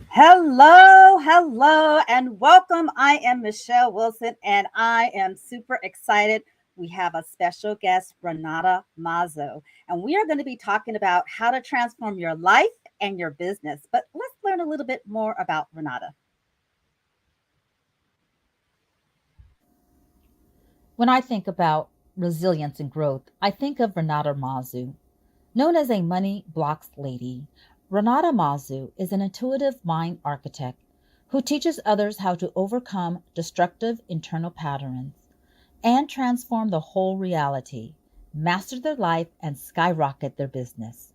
Hello, and welcome. I am Michelle Wilson, and I am super excited. We have a special guest, Renata Mazu, and we are going to be talking about how to transform your life and your business. But let's learn a little bit more about Renata. When I think about resilience and growth, I think of Renata Mazu. Known as a money blocks lady, Renata Mazu is an intuitive mind architect who teaches others how to overcome destructive internal patterns and transform the whole reality, master their life, and skyrocket their business.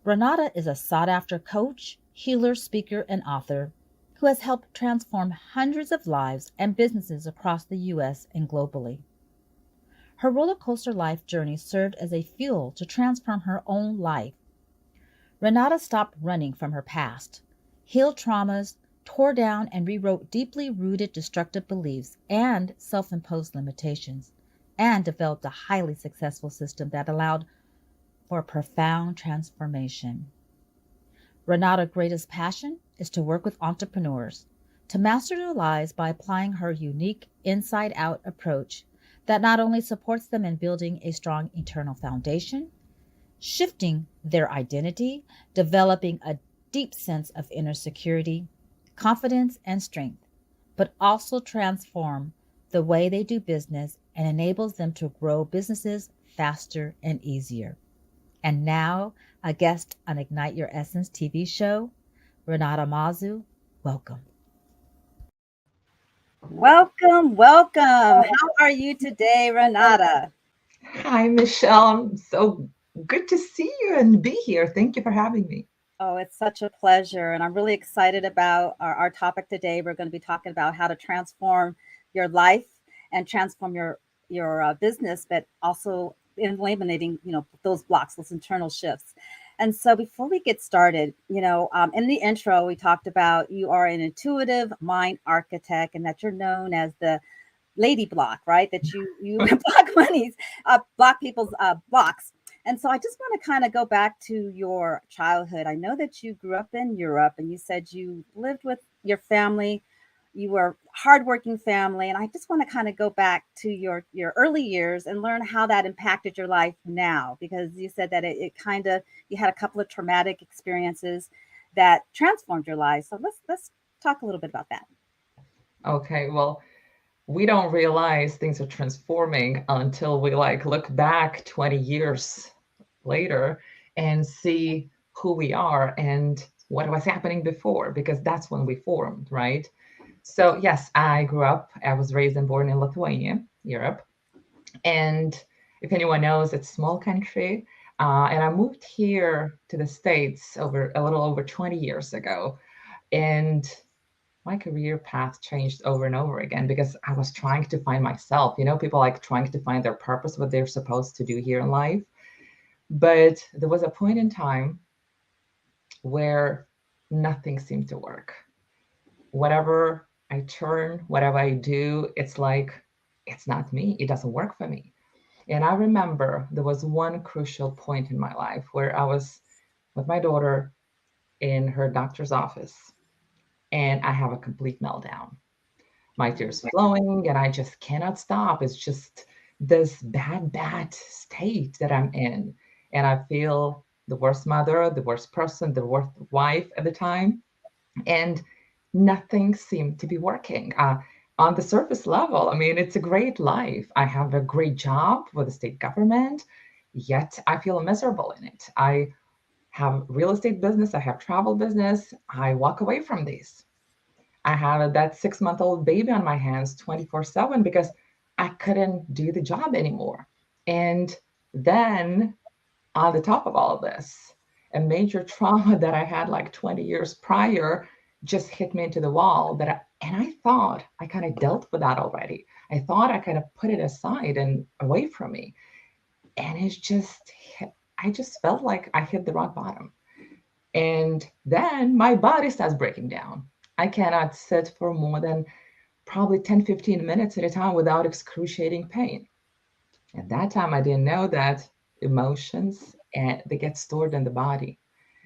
Renata is a sought after coach, healer, speaker, and author who has helped transform hundreds of lives and businesses across the US and globally. Her roller coaster life journey served as a fuel to transform her own life. Renata stopped running from her past, healed traumas, tore down and rewrote deeply rooted destructive beliefs and self imposed limitations, and developed a highly successful system that allowed for profound transformation. Renata's greatest passion is to work with entrepreneurs to master their lives by applying her unique inside out approach that not only supports them in building a strong internal foundation, shifting their identity, developing a deep sense of inner security, confidence, and strength, but also transform the way they do business and enables them to grow businesses faster and easier. And now, a guest on Ignite Your Essence TV show, Renata Mazu. Welcome. Welcome. How are you today, Renata? Hi, Michelle. I'm so good to see you and be here. Thank you for having me. Oh, it's such a pleasure. And I'm really excited about our topic today. We're going to be talking about how to transform your life and transform your business, but also eliminating, those blocks, those internal shifts. And so before we get started, in the intro, we talked about you are an intuitive mind architect and that you're known as the lady block, right? That you block money's block people's blocks. And so I just want to kind of go back to your childhood. I know that you grew up in Europe and you said you lived with your family. You were a hardworking family. And I just want to kind of go back to your early years and learn how that impacted your life now, because you said that it kind of, you had a couple of traumatic experiences that transformed your life. So let's talk a little bit about that. Okay, well, we don't realize things are transforming until we look back 20 years later and see who we are and what was happening before, because that's when we formed, right? So, yes, I was raised and born in Lithuania, Europe. And if anyone knows, it's a small country. And I moved here to the States over a little over 20 years ago. And my career path changed over and over again because I was trying to find myself. You know, people like trying to find their purpose, what they're supposed to do here in life. But there was a point in time where nothing seemed to work. Whatever I turn, whatever I do, it's like, it's not me. It doesn't work for me. And I remember there was one crucial point in my life where I was with my daughter in her doctor's office and I have a complete meltdown. My tears flowing and I just cannot stop. It's just this bad state that I'm in. And I feel the worst mother, the worst person, the worst wife at the time. And nothing seemed to be working. On the surface level, I mean, it's a great life. I have a great job with the state government, yet I feel miserable in it. I have real estate business, I have travel business. I walk away from these. I had that 6 month old baby on my hands 24/7 because I couldn't do the job anymore. And then, on the top of all of this, a major trauma that I had like 20 years prior just hit me into the wall and I thought I kind of dealt with that already. I thought I kind of put it aside and away from me. And I just felt like I hit the rock bottom. And then my body starts breaking down. I cannot sit for more than probably 10, 15 minutes at a time without excruciating pain. At that time, I didn't know that emotions and they get stored in the body.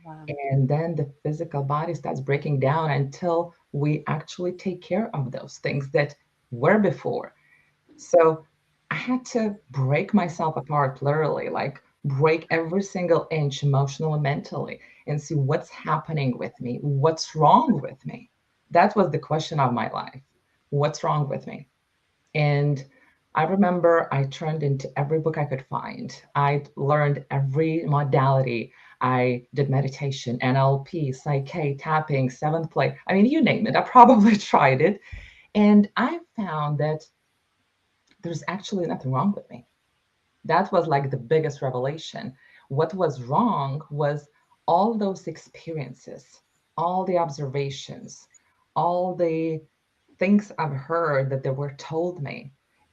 Wow. And then the physical body starts breaking down until we actually take care of those things that were before. So I had to break myself apart, literally, like break every single inch emotionally, mentally, and see what's happening with me, what's wrong with me. That was the question of my life. What's wrong with me? And I remember I turned into every book I could find. I learned every modality. I did meditation, NLP, Psyche, tapping, seventh play. I mean, you name it. I probably tried it. And I found that there's actually nothing wrong with me. That was like the biggest revelation. What was wrong was all those experiences, all the observations, all the things I've heard that they were told me.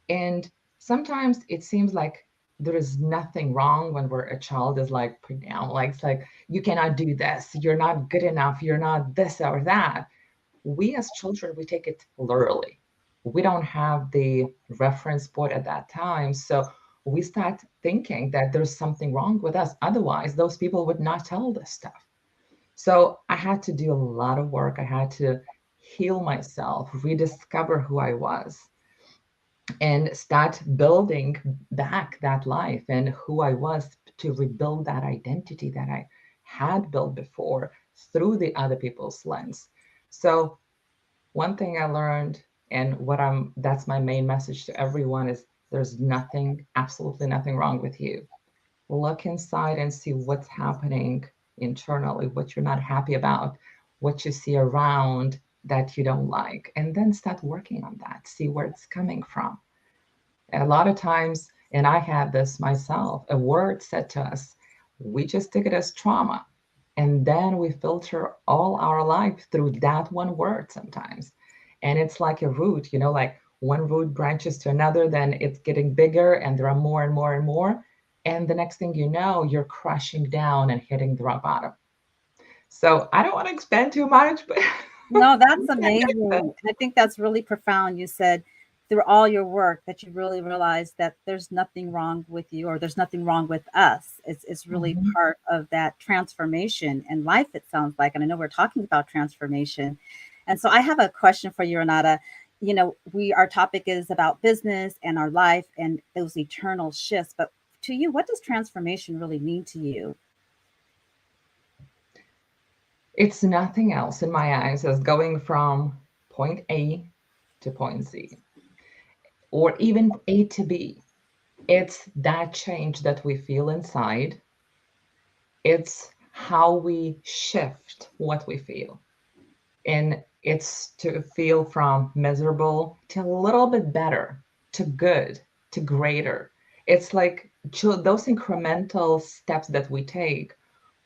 And sometimes it seems like there is nothing wrong when we're a child is like put down, like it's like you cannot do this, you're not good enough, you're not this or that. We as children, we take it literally. We don't have the reference point at that time. So we start thinking that there's something wrong with us. Otherwise, those people would not tell this stuff. So I had to do a lot of work. I had to heal myself, rediscover who I was, and start building back that life and who I was to rebuild that identity that I had built before through the other people's lens. So one thing I learned, and that's my main message to everyone, is there's nothing, absolutely nothing wrong with you. Look inside and see what's happening internally, what you're not happy about, what you see around that you don't like, and then start working on that. See where it's coming from. And a lot of times, and I had this myself, a word said to us, we just take it as trauma. And then we filter all our life through that one word sometimes. And it's like a root, like one root branches to another, then it's getting bigger and there are more and more and more. And the next thing you know, you're crashing down and hitting the rock bottom. So I don't want to expand too much, but No, that's amazing. I think that's really profound. You said through all your work that you really realized that there's nothing wrong with you or there's nothing wrong with us. It's really Mhm. part of that transformation in life, it sounds like. And I know we're talking about transformation. And so I have a question for you, Renata. Our topic is about business and our life and those eternal shifts. But to you, what does transformation really mean to you? It's nothing else in my eyes as going from point A to point Z, or even A to B. It's that change that we feel inside. It's how we shift what we feel. And it's to feel from miserable to a little bit better, to good, to greater. It's like those incremental steps that we take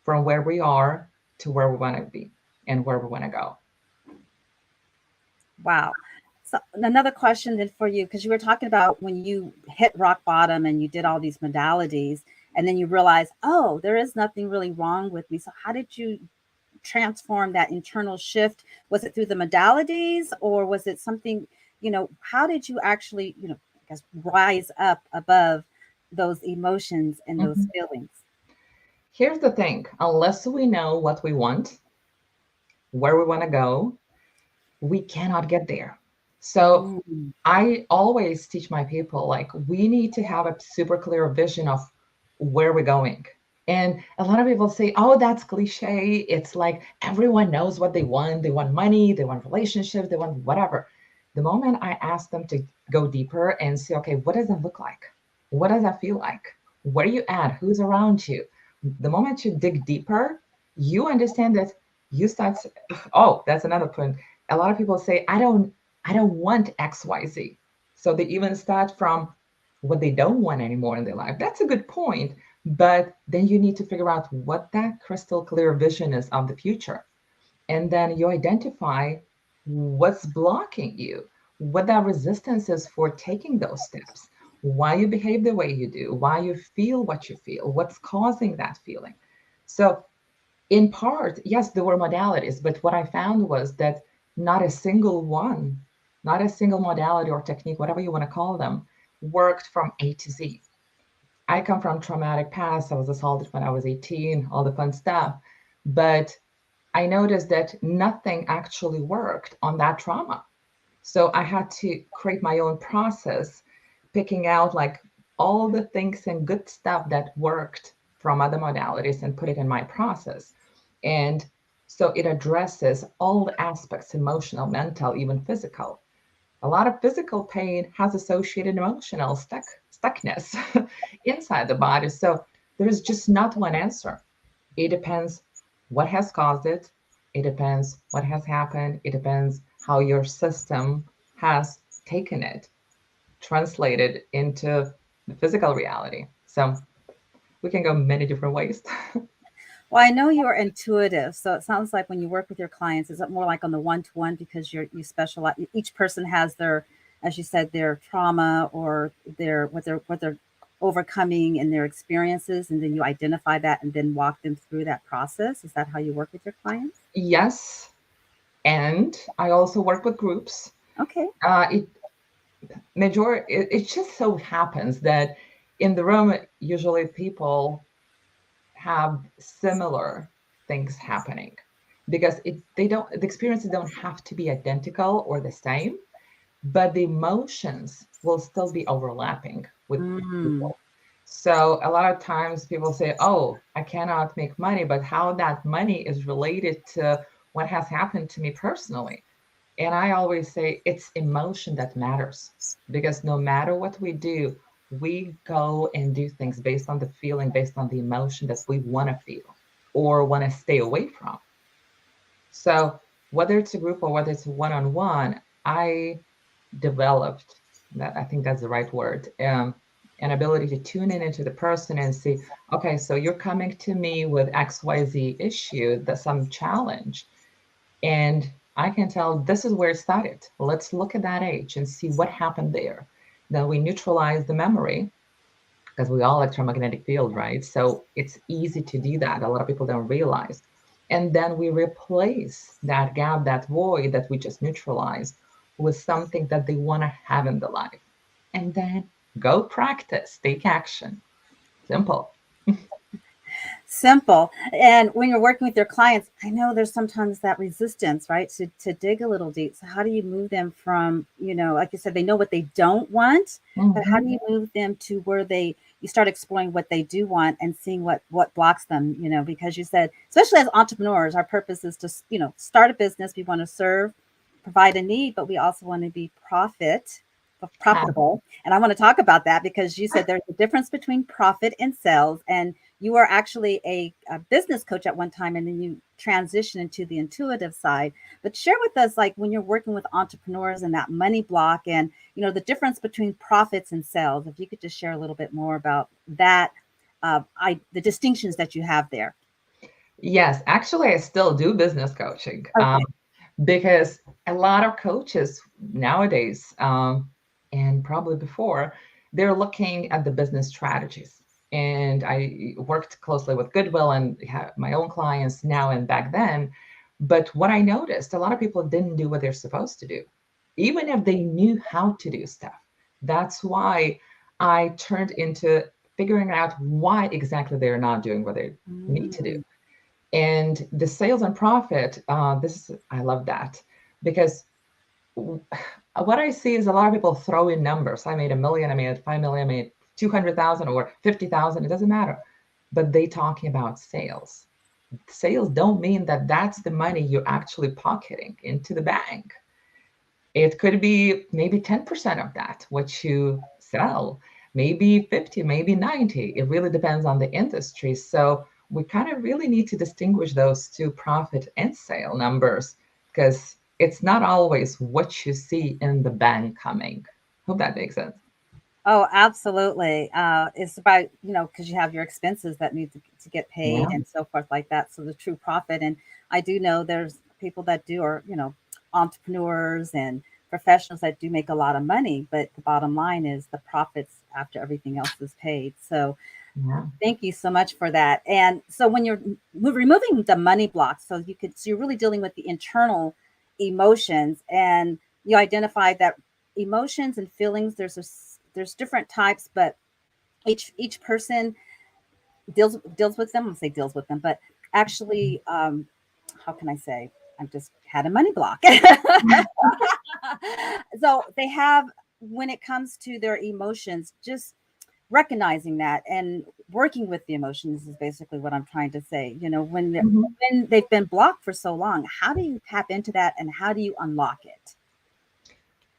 from where we are to where we want to be and where we want to go. Wow. So another question then for you, because you were talking about when you hit rock bottom and you did all these modalities, and then you realize, oh, there is nothing really wrong with me. So how did you transform that internal shift? Was it through the modalities or was it something, how did you actually, I guess, rise up above those emotions and those Mhm. feelings? Here's the thing, unless we know what we want, where we want to go, we cannot get there. So Mm. I always teach my people like we need to have a super clear vision of where we're going. And a lot of people say, oh, that's cliche. It's like everyone knows what they want. They want money, they want relationships, they want whatever. The moment I ask them to go deeper and say, okay, what does that look like? What does that feel like? Where are you at? Who's around you? The moment you dig deeper, you understand that you start, oh, that's another point. A lot of people say, I don't want XYZ. So they even start from what they don't want anymore in their life. That's a good point. But then you need to figure out what that crystal clear vision is of the future. And then you identify what's blocking you, what that resistance is for taking those steps, why you behave the way you do, why you feel what you feel, what's causing that feeling. So, in part, yes, there were modalities, but what I found was that not a single one, not a single modality or technique, whatever you want to call them, worked from A to Z. I come from traumatic past. I was assaulted when I was 18, all the fun stuff. but I noticed that nothing actually worked on that trauma. So I had to create my own process, picking out like all the things and good stuff that worked from other modalities and put it in my process. And so it addresses all the aspects, emotional, mental, even physical. A lot of physical pain has associated emotional stuckness inside the body. So there is just not one answer. It depends what has caused it. It depends what has happened. It depends how your system has taken it, translated into the physical reality. So we can go many different ways. Well, I know you're intuitive, so it sounds like when you work with your clients, is it more like on the one-to-one because you specialize? Each person has their, as you said, their trauma or their what they're overcoming in their experiences, and then you identify that and then walk them through that process. Is that how you work with your clients? Yes. And I also work with groups. Okay. It it just so happens that in the room, usually people have similar things happening because the experiences don't have to be identical or the same, but the emotions will still be overlapping with Mm. people. So a lot of times people say, oh, I cannot make money, but how that money is related to what has happened to me personally. And I always say it's emotion that matters because no matter what we do, we go and do things based on the feeling, based on the emotion that we want to feel or want to stay away from. So whether it's a group or whether it's one on one, I developed that, I think that's the right word, an ability to tune in into the person and see, okay, so you're coming to me with XYZ issue, that's some challenge. And I can tell this is where it started. Let's look at that age and see what happened there. Then we neutralize the memory because we all electromagnetic field, right? So it's easy to do that. A lot of people don't realize. And then we replace that gap, that void that we just neutralized with something that they want to have in the life. And then go practice, take action. Simple. Simple. And when you're working with your clients, I know there's sometimes that resistance, right? To dig a little deep. So how do you move them from, like you said, they know what they don't want, but how do Mhm. you move them to where you start exploring what they do want and seeing what blocks them, because you said, especially as entrepreneurs, our purpose is to, start a business. We want to serve, provide a need, but we also want to be profitable. And I want to talk about that because you said there's a difference between profit and sales. And you were actually a business coach at one time, and then you transition into the intuitive side. But share with us, like when you're working with entrepreneurs and that money block and, the difference between profits and sales, if you could just share a little bit more about that, the distinctions that you have there. Yes, actually, I still do business coaching Okay. because a lot of coaches nowadays, and probably before, they're looking at the business strategies. And I worked closely with Goodwill and have my own clients now and back then. But what I noticed, a lot of people didn't do what they're supposed to do, even if they knew how to do stuff. That's why I turned into figuring out why exactly they're not doing what they need to do. Mm. And the sales and profit, I love that because what I see is a lot of people throw in numbers. I made 1 million, I made 5 million, I made 200,000 or 50,000. It doesn't matter. But they talking about sales. Sales don't mean that that's the money you're actually pocketing into the bank. It could be maybe 10% of that, what you sell, maybe 50, maybe 90. It really depends on the industry. So we kind of really need to distinguish those two profit and sale numbers because it's not always what you see in the bank coming. Hope that makes sense. Oh, absolutely. It's about, because you have your expenses that need to get paid Yeah. and so forth like that. So the true profit. And I do know there's people that do, or, entrepreneurs and professionals that do make a lot of money, but the bottom line is the profits after everything else is paid. So Yeah. thank you so much for that. And so when you're removing the money blocks, so you're really dealing with the internal emotions, and you identify that emotions and feelings, there's different types, but each person deals with them. I'm say deals with them, but actually, how can I say? I've just had a money block. So they have, when it comes to their emotions, just recognizing that and working with the emotions is basically what I'm trying to say. Mhm. When they've been blocked for so long, how do you tap into that and how do you unlock it?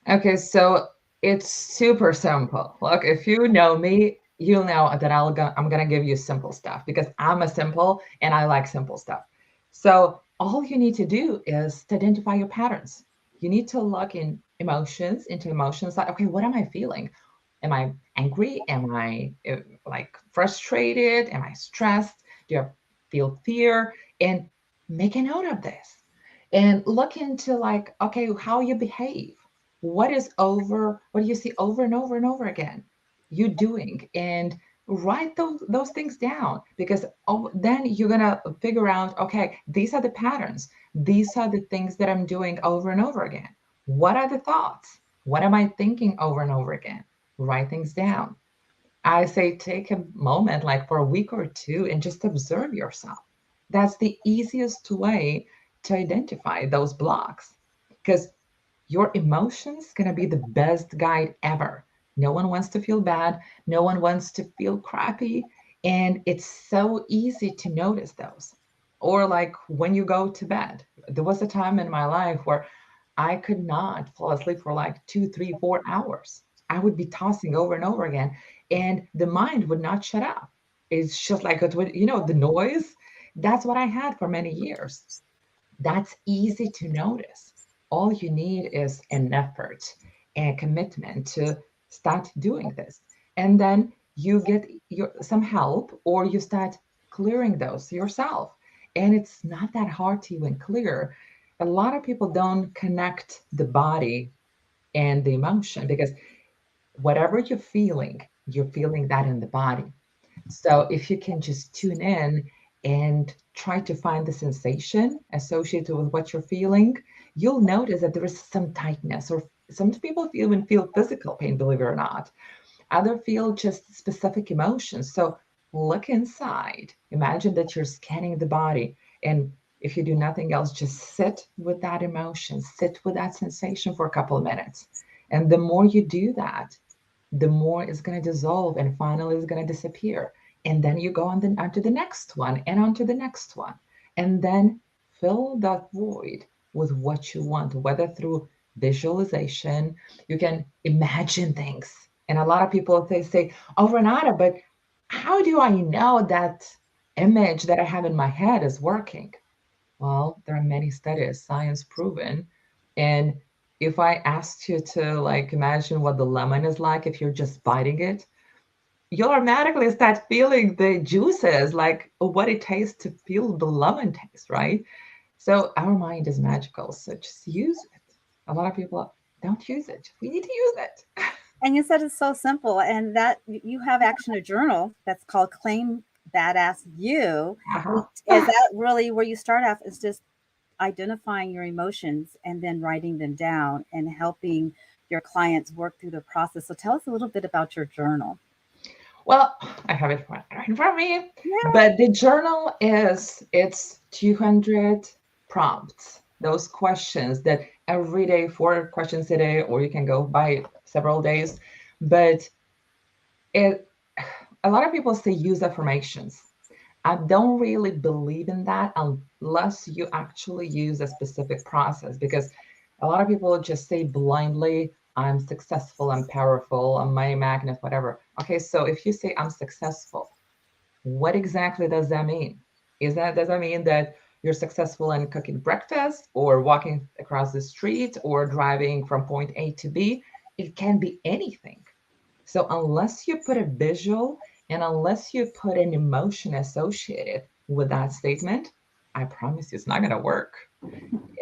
Okay, so it's super simple. Look, if you know me, you'll know that I'm gonna give you simple stuff because I'm a simple and I like simple stuff. So all you need to do is to identify your patterns. You need to look into emotions like, okay, what am I feeling? Am I angry? Am I like frustrated? Am I stressed? Do I feel fear? And make a note of this and look into like, okay, how you behave. What do you see over and over and over again you doing? And write those things down because then you're going to figure out, okay, these are the patterns. These are the things that I'm doing over and over again. What are the thoughts? What am I thinking over and over again? Write things down. I say take a moment, like for a week or two, and just observe yourself. That's the easiest way to identify those blocks because your emotions going to be the best guide ever. No one wants to feel bad. No one wants to feel crappy. And it's so easy to notice those. Or like when you go to bed, there was a time in my life where I could not fall asleep for like 2, 3, 4 hours. I would be tossing over and over again, and the mind would not shut up. It's just like it would, the noise. That's what I had for many years. That's easy to notice. All you need is an effort and commitment to start doing this. And then you get some help or you start clearing those yourself. And it's not that hard to even clear. A lot of people don't connect the body and the emotion because whatever you're feeling that in the body. So if you can just tune in and try to find the sensation associated with what you're feeling, you'll notice that there is some tightness, or some people even feel physical pain, believe it or not. Other feel just specific emotions. So look inside. Imagine that you're scanning the body. And if you do nothing else, just sit with that emotion, sit with that sensation for a couple of minutes. And the more you do that, the more it's going to dissolve and finally it's going to disappear. And then you go on to the next one and on to the next one. And then fill that void with what you want, whether through visualization, you can imagine things. And a lot of people they say, oh, Renata, but how do I know that image that I have in my head is working? Well, there are many studies, science proven. And if I asked you to like imagine what the lemon is like if you're just biting it, you'll automatically start feeling the juices, like what it tastes to feel the lemon taste, right? So our mind is magical. So just use it. A lot of people don't use it. We need to use it. And you said it's so simple, and that you have actually a journal that's called Claim Badass You. Uh-huh. Is that really where you start off? Is just identifying your emotions and then writing them down and helping your clients work through the process. So tell us a little bit about your journal. Well, I have it right in front of me, Yeah. but the journal it's 200 prompts. Those questions that every day, 4 questions a day, or you can go by several days. But it, a lot of people say use affirmations. I don't really believe in that unless you actually use a specific process because a lot of people just say blindly, I'm successful, I'm powerful, I'm my magnet, whatever. Okay, so if you say I'm successful, what exactly does that mean? Does that mean that you're successful in cooking breakfast or walking across the street or driving from point A to B? It can be anything. So unless you put a visual and unless you put an emotion associated with that statement, I promise you it's not going to work.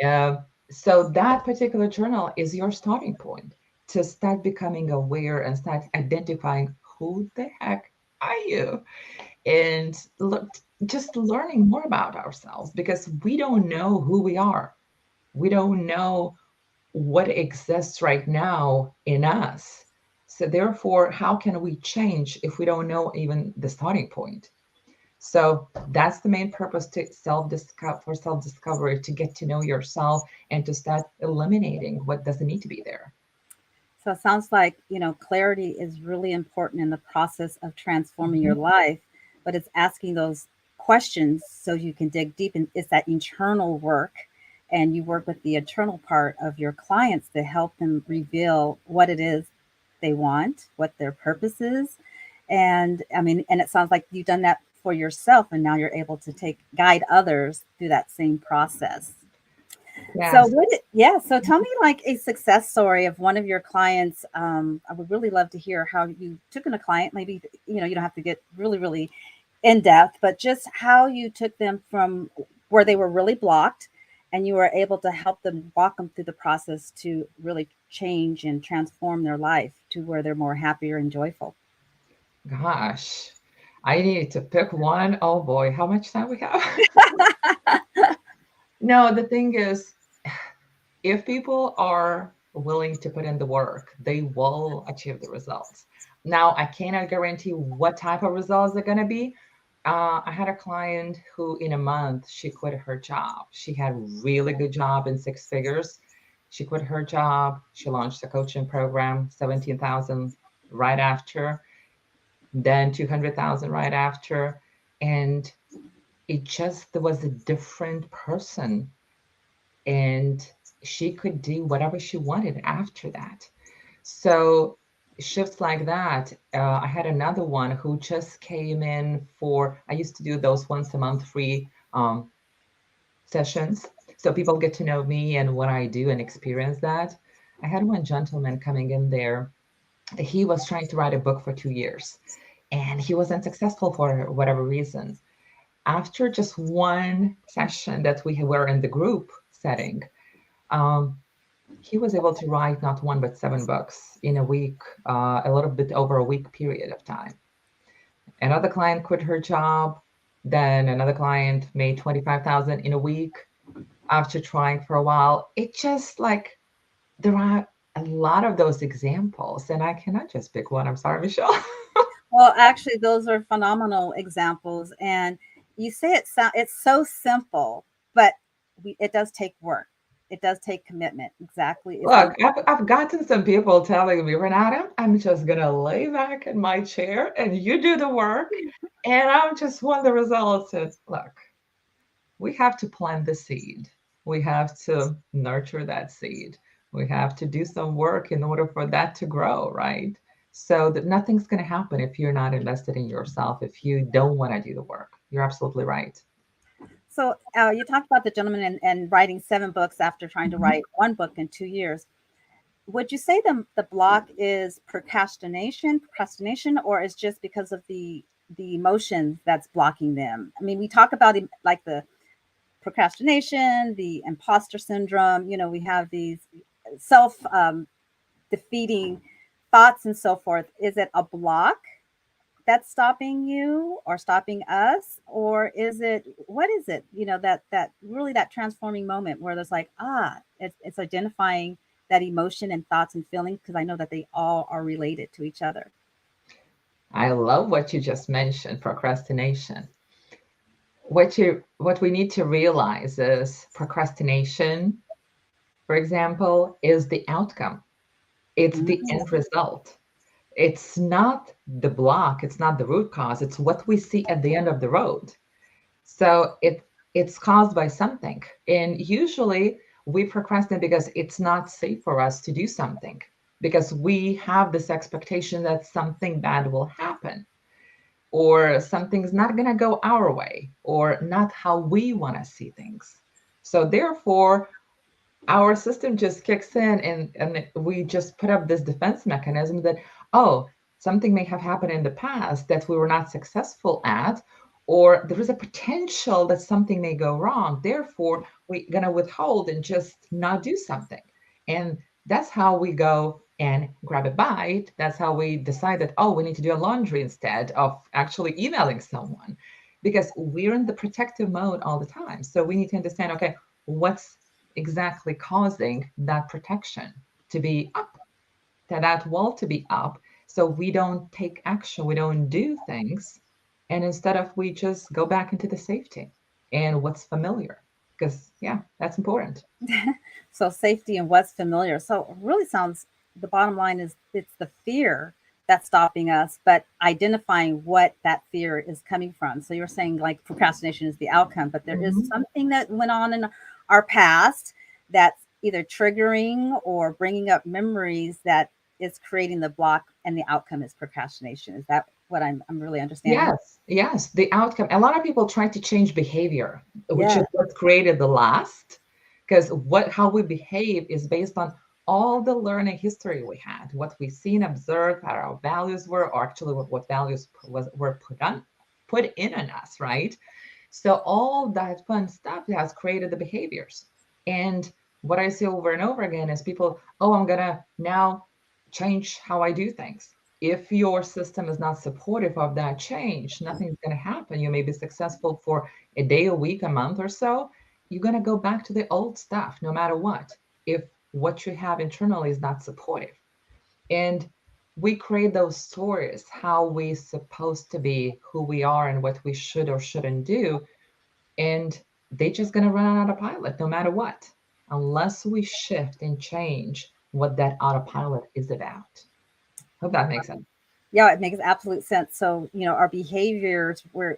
Uh, so that particular journal is your starting point to start becoming aware and start identifying who the heck are you and look, just learning more about ourselves because we don't know who we are. We don't know what exists right now in us. So therefore, how can we change if we don't know even the starting point? So that's the main purpose to self-discovery, to get to know yourself and to start eliminating what doesn't need to be there. So it sounds like, clarity is really important in the process of transforming your Mhm. life, but it's asking those questions so you can dig deep. And it's that internal work. And you work with the internal part of your clients to help them reveal what it is they want, what their purpose is. And I mean, and it sounds like you've done that for yourself, and now you're able to guide others through that same process. So Yes. yeah, so tell me like a success story of one of your clients. I would really love to hear how you took in a client. Maybe, you don't have to get really, really in depth, but just how you took them from where they were really blocked and you were able to help them walk them through the process to really change and transform their life to where they're more happier and joyful. Gosh, I need to pick one. Oh boy, how much time we have? No, the thing is, if people are willing to put in the work, they will achieve the results. Now, I cannot guarantee what type of results they're going to be. I had a client who, in a month, she quit her job. She had a really good job in six figures. She quit her job. She launched a coaching program, 17,000 right after, then 200,000 right after. And it just was a different person, and she could do whatever she wanted after that. So shifts like that. I had another one who just came in for, I used to do those once a month free sessions. So people get to know me and what I do and experience that. I had one gentleman coming in there. He was trying to write a book for 2 years and he wasn't successful for whatever reason. After just one session that we were in the group setting, um, he was able to write not one but seven books in a week, a little bit over a week period of time. Another client quit her job. Then another client made 25,000 in a week after trying for a while. It just like there are a lot of those examples, and I cannot just pick one. I'm sorry, Michelle. Well, actually, those are phenomenal examples. And you say it's so simple, but it does take work. It does take commitment. Exactly. It's like, Look, I've gotten some people telling me, Renata, I'm just gonna lay back in my chair and you do the work, and I'm just want the results. And look, we have to plant the seed. We have to nurture that seed. We have to do some work in order for that to grow, right? So that nothing's going to happen if you're not invested in yourself, if you don't want to do the work. You're absolutely right. so you talked about the gentleman and writing 7 books after trying to Mhm. write one book in 2 years. Would you say the block is procrastination, or is just because of the emotion that's blocking them? I mean, we talk about like the procrastination, the imposter syndrome. We have these self defeating thoughts and so forth. Is it a block that's stopping you or stopping us, or is it, what is it, that really that transforming moment where there's like, it's identifying that emotion and thoughts and feelings, because I know that they all are related to each other. I love what you just mentioned, procrastination. What we need to realize is procrastination, for example, is the outcome. It's the end Mm. result. It's not the block, it's not the root cause, it's what we see at the end of the road. So it's caused by something. And usually we procrastinate because it's not safe for us to do something, because we have this expectation that something bad will happen, or something's not going to go our way, or not how we want to see things. So therefore, our system just kicks in, and we just put up this defense mechanism that, oh, something may have happened in the past that we were not successful at, or there is a potential that something may go wrong. Therefore, we're going to withhold and just not do something. And that's how we go and grab a bite. That's how we decide that, oh, we need to do a laundry instead of actually emailing someone, because we're in the protective mode all the time. So we need to understand, okay, what's exactly causing that protection to be up, that wall to be up, so we don't take action, we don't do things, And instead of we just go back into the safety and what's familiar, because yeah, that's important. So safety and what's familiar. So it really sounds, the bottom line is it's the fear that's stopping us, but identifying what that fear is coming from. So you're saying like procrastination is the outcome, but there is Mhm. something that went on in our past that's either triggering or bringing up memories that is creating the block, and the outcome is procrastination. Is that what I'm really understanding? Yes, yes, the outcome. A lot of people try to change behavior, which is Yeah. what created the last, because what how we behave is based on all the learning history we had, what we seen, observed, how our values were, or actually what values were put in on us, right? So all that fun stuff has created the behaviors. And what I see over and over again is people, oh, I'm gonna now change how I do things. If your system is not supportive of that change, nothing's gonna happen. You may be successful for a day, a week, a month or so. You're gonna go back to the old stuff no matter what, if what you have internally is not supportive. And we create those stories, how we supposed to be, who we are, and what we should or shouldn't do, and they just going to run on autopilot no matter what, unless we shift and change what that autopilot is about. Hope that makes sense. Yeah, it makes absolute sense. So, our behaviors, we're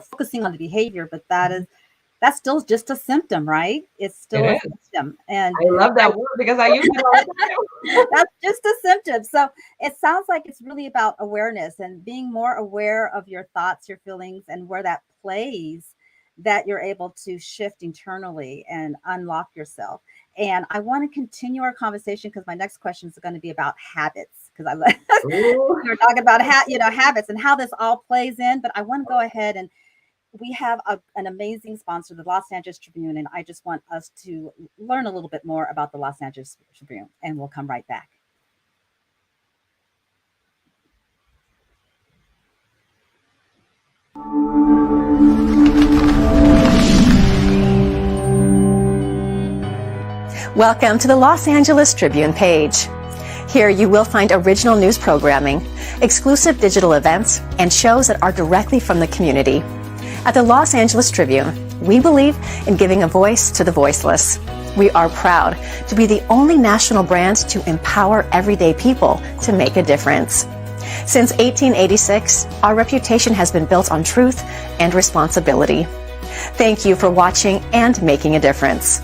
focusing on the behavior, but Mhm. that's still just a symptom, right? It's It still a is. symptom. And I love that word because I use it all the time. that's just a symptom. So it sounds like it's really about awareness and being more aware of your thoughts, your feelings, and where that plays, that you're able to shift internally and unlock yourself. And I want to continue our conversation because my next question is going to be about habits. Because Ooh. we were talking about habits and how this all plays in. But I want to go ahead, and we have an amazing sponsor, the Los Angeles Tribune, and I just want us to learn a little bit more about the Los Angeles Tribune, and we'll come right back. Welcome to the Los Angeles Tribune page. Here you will find original news programming, exclusive digital events, and shows that are directly from the community. At the Los Angeles Tribune, we believe in giving a voice to the voiceless. We are proud to be the only national brand to empower everyday people to make a difference. Since 1886, our reputation has been built on truth and responsibility. Thank you for watching and making a difference.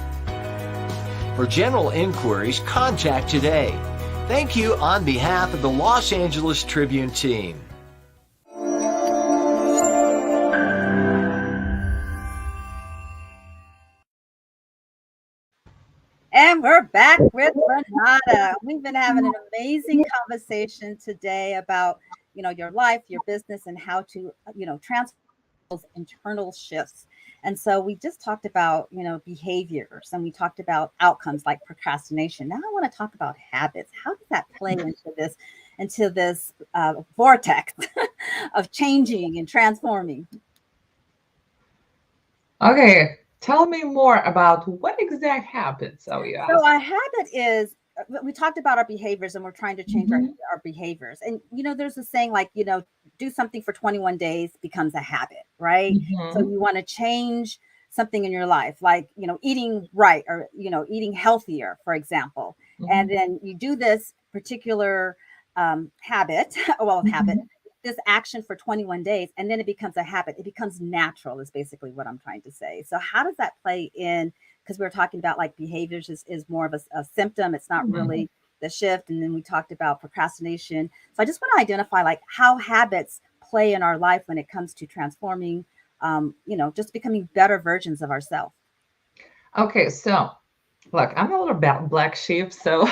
For general inquiries, contact today. Thank you on behalf of the Los Angeles Tribune team. And we're back with Renata. We've been having an amazing conversation today about, your life, your business, and how to, transform those internal shifts. And so we just talked about, behaviors, and we talked about outcomes like procrastination. Now I want to talk about habits. How does that play into this vortex of changing and transforming? Okay, tell me more about what exact happens. So you So ask. a habit is, we talked about our behaviors, and we're trying to change Mhm. our behaviors. And there's a saying like, do something for 21 days becomes a habit, right? So Mhm. you want to change something in your life, like, eating right, or, eating healthier, for example. And Mhm. then you do this particular habit, habit, Mhm. this action for 21 days, and then it becomes a habit. It becomes natural, is basically what I'm trying to say. So how does that play in? Because we were talking about like behaviors is more of a symptom. It's not Mhm. really the shift. And then we talked about procrastination. So I just want to identify like how habits play in our life when it comes to transforming, just becoming better versions of ourselves. Okay, so look, I'm a little black sheep, so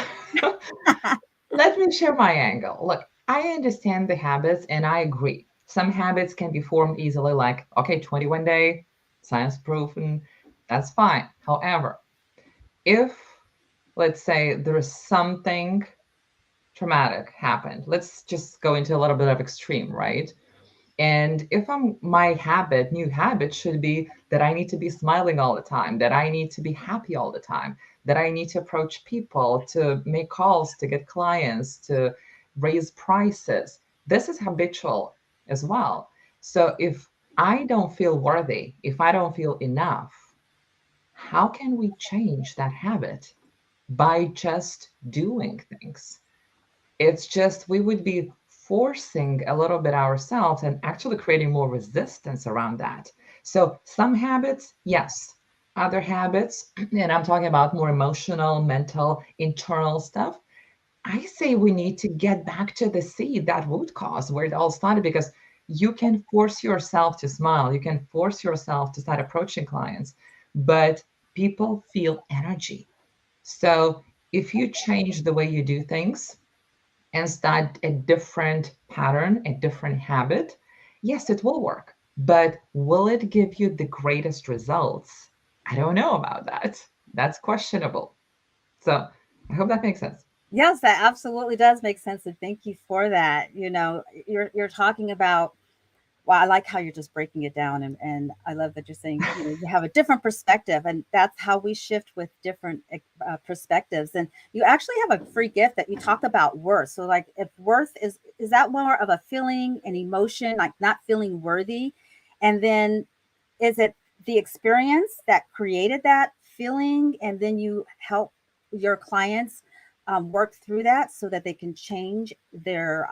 let me share my angle. Look, I understand the habits and I agree. Some habits can be formed easily, like, okay, 21 day, science proof, and that's fine. However, if, let's say, there is something traumatic happened, let's just go into a little bit of extreme, right? And if my new habit should be that I need to be smiling all the time, that I need to be happy all the time, that I need to approach people, to make calls, to get clients, to raise prices. This is habitual as well. So if I don't feel worthy, if I don't feel enough, how can we change that habit? By just doing things. It's just we would be forcing a little bit ourselves and actually creating more resistance around that. So some habits, yes. Other habits, and I'm talking about more emotional, mental, internal stuff, I say we need to get back to the seed, that root cause where it all started, because you can force yourself to smile, you can force yourself to start approaching clients, but people feel energy. So if you change the way you do things and start a different pattern, a different habit, yes, it will work. But will it give you the greatest results? I don't know about that. That's questionable. So I hope that makes sense. Yes, that absolutely does make sense, and thank you for that. You're talking about, well, I like how you're just breaking it down, and I love that you're saying, you have a different perspective, and that's how we shift with different perspectives. And you actually have a free gift that you talk about worth. So, like, if worth is that more of a feeling, an emotion, like not feeling worthy, and then is it the experience that created that feeling, and then you help your clients work through that so that they can change their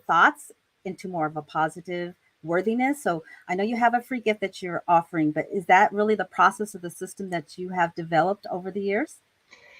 thoughts into more of a positive worthiness. So I know you have a free gift that you're offering, but is that really the process of the system that you have developed over the years?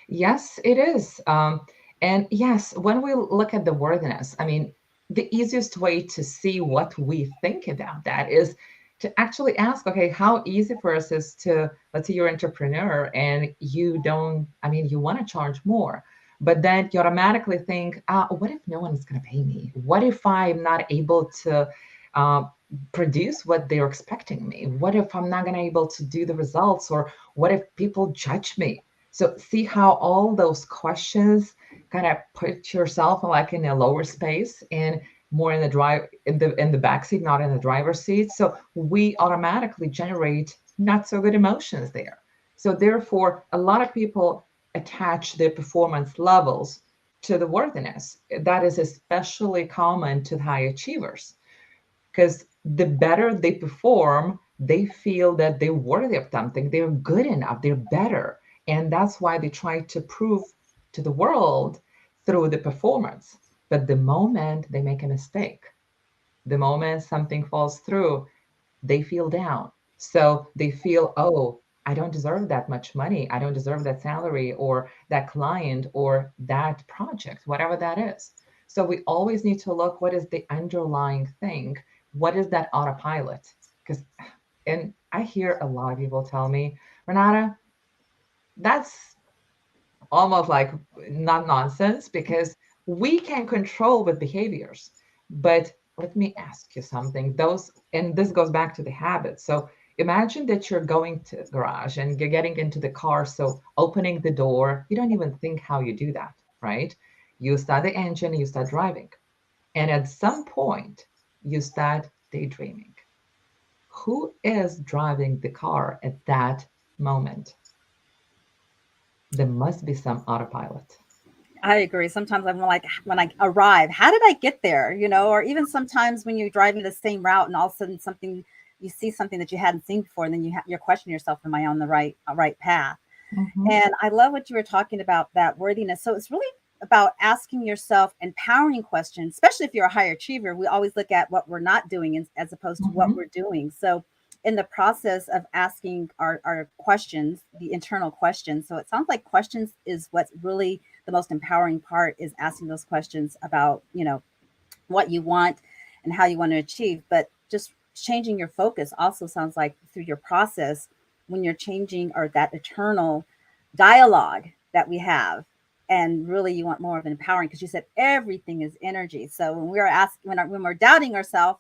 Yes, it is. And yes, when we look at the worthiness, I mean, the easiest way to see what we think about that is to actually ask, okay, how easy for us is to, let's say you're an entrepreneur and you don't, I mean, you want to charge more, but then you automatically think, what if no one is going to pay me? What if I'm not able to uh, produce what they're expecting me? What if I'm not going to able to do the results? Or what if people judge me? So see how all those questions kind of put yourself like in a lower space and more in the in the back seat, not in the driver's seat. So we automatically generate not so good emotions there. So therefore, a lot of people attach their performance levels to the worthiness. That is especially common to the high achievers, because the better they perform, they feel that they're worthy of something, they're good enough, they're better. And that's why they try to prove to the world through the performance. But the moment they make a mistake, the moment something falls through, they feel down. So they feel, oh, I don't deserve that much money. I don't deserve that salary or that client or that project, whatever that is. So we always need to look, what is the underlying thing? What is that autopilot? Because, and I hear a lot of people tell me, Renata, that's almost like not nonsense, because we can control with behaviors. But let me ask you something. Those, and this goes back to the habits. So imagine that you're going to the garage and you're getting into the car. So opening the door, you don't even think how you do that, right? You start the engine, you start driving. And at some point, you start daydreaming. Who is driving the car at that moment? There must be some autopilot. I agree. Sometimes I'm like, when I arrive, how did I get there? Or even sometimes when you're driving the same route and all of a sudden you see something that you hadn't seen before, and then you're questioning yourself, am I on the right path? Mhm. And I love what you were talking about, that worthiness. So it's really about asking yourself empowering questions, especially if you're a high achiever. We always look at what we're not doing as opposed to what Mhm. we're doing. So in the process of asking our questions, the internal questions. So it sounds like questions is what's really the most empowering part, is asking those questions about, what you want and how you want to achieve. But just changing your focus also sounds like through your process, when you're changing, or that eternal dialogue that we have. And really you want more of an empowering, because you said everything is energy. So when we're when we're doubting ourselves,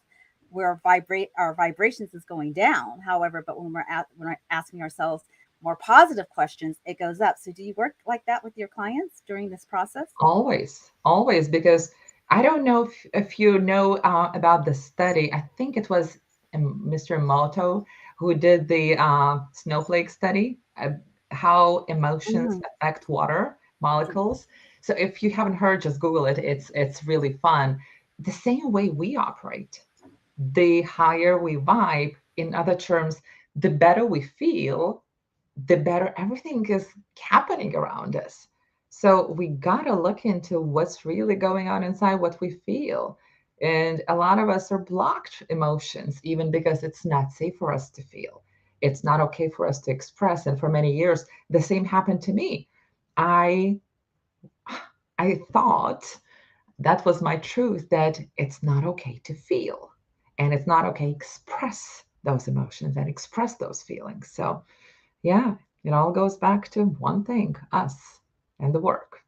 our vibrations is going down. However, but when we're asking ourselves more positive questions, it goes up. So do you work like that with your clients during this process? Always, always, because I don't know if you know about the study. I think it was Mr. Moto who did the snowflake study, how emotions Mhm. affect water molecules. So if you haven't heard, just Google it. It's really fun. The same way we operate. the higher we vibe. In other terms, the better we feel, the better everything is happening around us. So we got to look into what's really going on inside what we feel. And a lot of us are blocked emotions, even because it's not safe for us to feel. It's not okay for us to express. And for many years, the same happened to me. I thought that was my truth, that it's not okay to feel and it's not okay to express those emotions and express those feelings. So yeah, it all goes back to one thing, us and the work.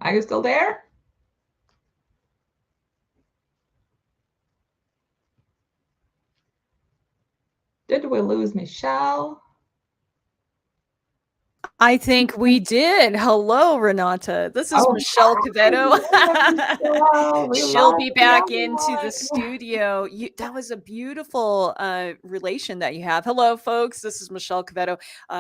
Are you still there? Did we lose Michele? I think we did. Hello, Renata. This is Michele Cavetto. She'll be back into the studio. That was a beautiful relation that you have. Hello, folks. This is Michele Cavetto.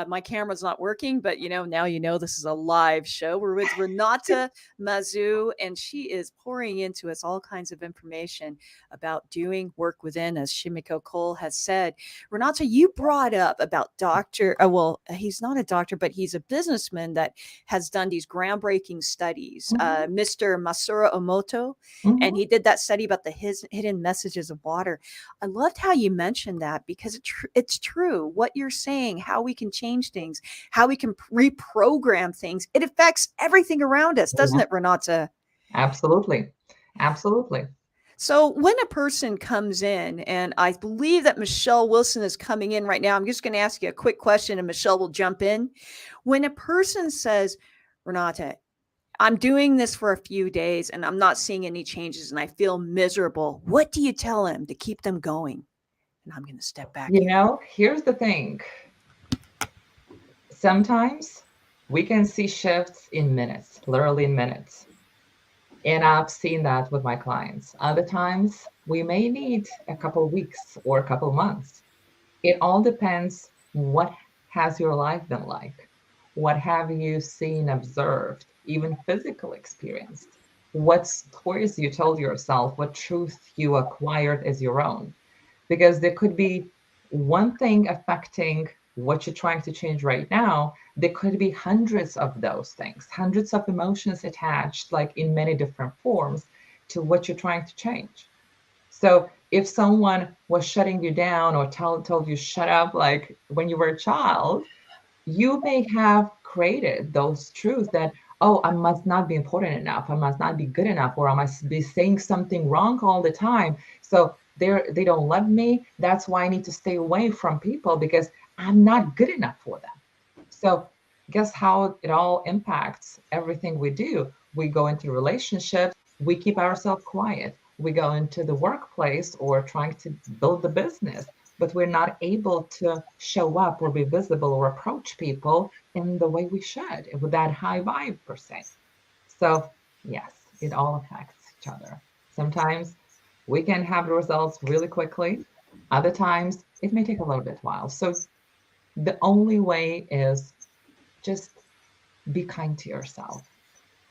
My camera's not working, but now this is a live show. We're with Renata Mazu, and she is pouring into us all kinds of information about doing work within, as Shimiko Cole has said. Renata, you brought up about he's not a doctor, but he's a businessman that has done these groundbreaking studies, Mr. Masura Omoto, and he did that study about the hidden messages of water. I loved how you mentioned that, because it's true what you're saying, how we can change things, how we can reprogram things. It affects everything around us, doesn't it, Renata? Absolutely. Absolutely. So when a person comes in, and I believe that Michelle Wilson is coming in right now, I'm just going to ask you a quick question and Michelle will jump in. When a person says, Renata, I'm doing this for a few days and I'm not seeing any changes and I feel miserable, what do you tell them to keep them going? And I'm going to step back. Here's the thing. Sometimes we can see shifts in minutes, literally minutes. And I've seen that with my clients. Other times, we may need a couple of weeks or a couple of months. It all depends, what has your life been like? What have you seen, observed, even physically experienced? What stories you told yourself, what truth you acquired as your own? Because there could be one thing affecting what you're trying to change right now. There could be hundreds of those things, hundreds of emotions attached, like in many different forms, to what you're trying to change. So if someone was shutting you down or told you shut up, like when you were a child, you may have created those truths that, oh, I must not be important enough, I must not be good enough, or I must be saying something wrong all the time. So they don't love me. That's why I need to stay away from people, because I'm not good enough for them. So guess how it all impacts everything we do. We go into relationships, we keep ourselves quiet. We go into the workplace or trying to build the business, but we're not able to show up or be visible or approach people in the way we should, with that high vibe per se. So yes, it all affects each other. Sometimes we can have the results really quickly. Other times it may take a little bit while. So the only way is just be kind to yourself.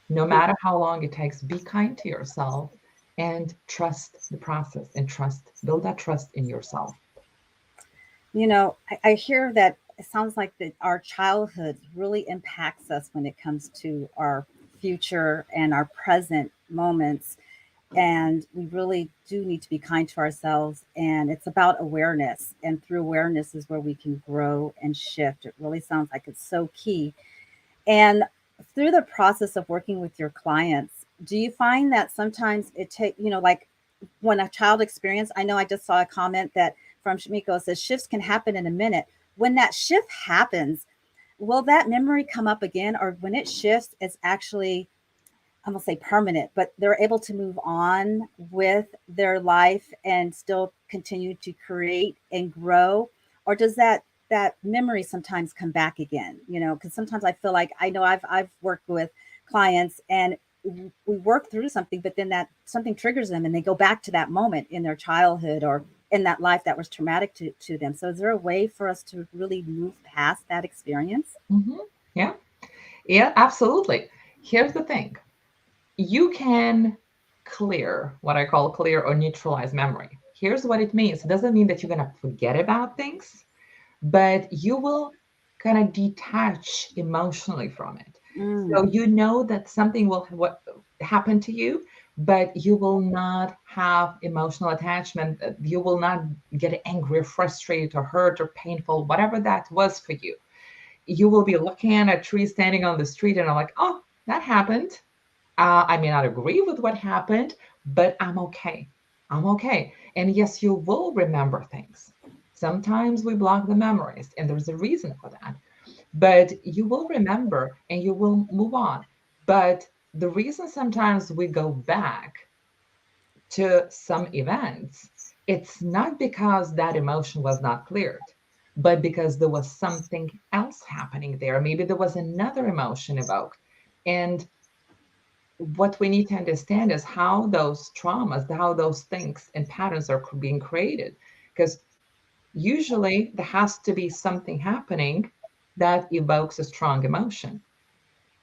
No matter how long it takes, be kind to yourself and trust the process and build that trust in yourself. I hear that it sounds like that our childhood really impacts us when it comes to our future and our present moments. And we really do need to be kind to ourselves. And it's about awareness. And through awareness is where we can grow and shift. It really sounds like it's so key. And through the process of working with your clients, do you find that sometimes it takes, like when a child experience, I know I just saw a comment that from Shimiko says shifts can happen in a minute. When that shift happens, will that memory come up again? Or when it shifts, it's actually, I'm gonna say permanent, but they're able to move on with their life and still continue to create and grow? Or does that memory sometimes come back again? Because sometimes I feel like, I know I've worked with clients and we work through something, but then that something triggers them and they go back to that moment in their childhood or in that life that was traumatic to them. So is there a way for us to really move past that experience? Yeah, absolutely. here's the thing. You can clear, what I call clear or neutralize memory. Here's what it means. It doesn't mean that you're going to forget about things, but you will kind of detach emotionally from it. So you know that something will happen to you, but you will not have emotional attachment. You will not get angry or frustrated or hurt or painful, whatever that was for you. You will be looking at a tree standing on the street and I'm like, oh, that happened. I may not agree with what happened, but I'm okay. I'm okay. And yes, you will remember things. Sometimes we block the memories, and there's a reason for that. But you will remember and you will move on. But the reason sometimes we go back to some events, it's not because that emotion was not cleared, but because there was something else happening there. Maybe there was another emotion evoked. And what we need to understand is how those traumas, how those things and patterns are being created. Because usually there has to be something happening that evokes a strong emotion.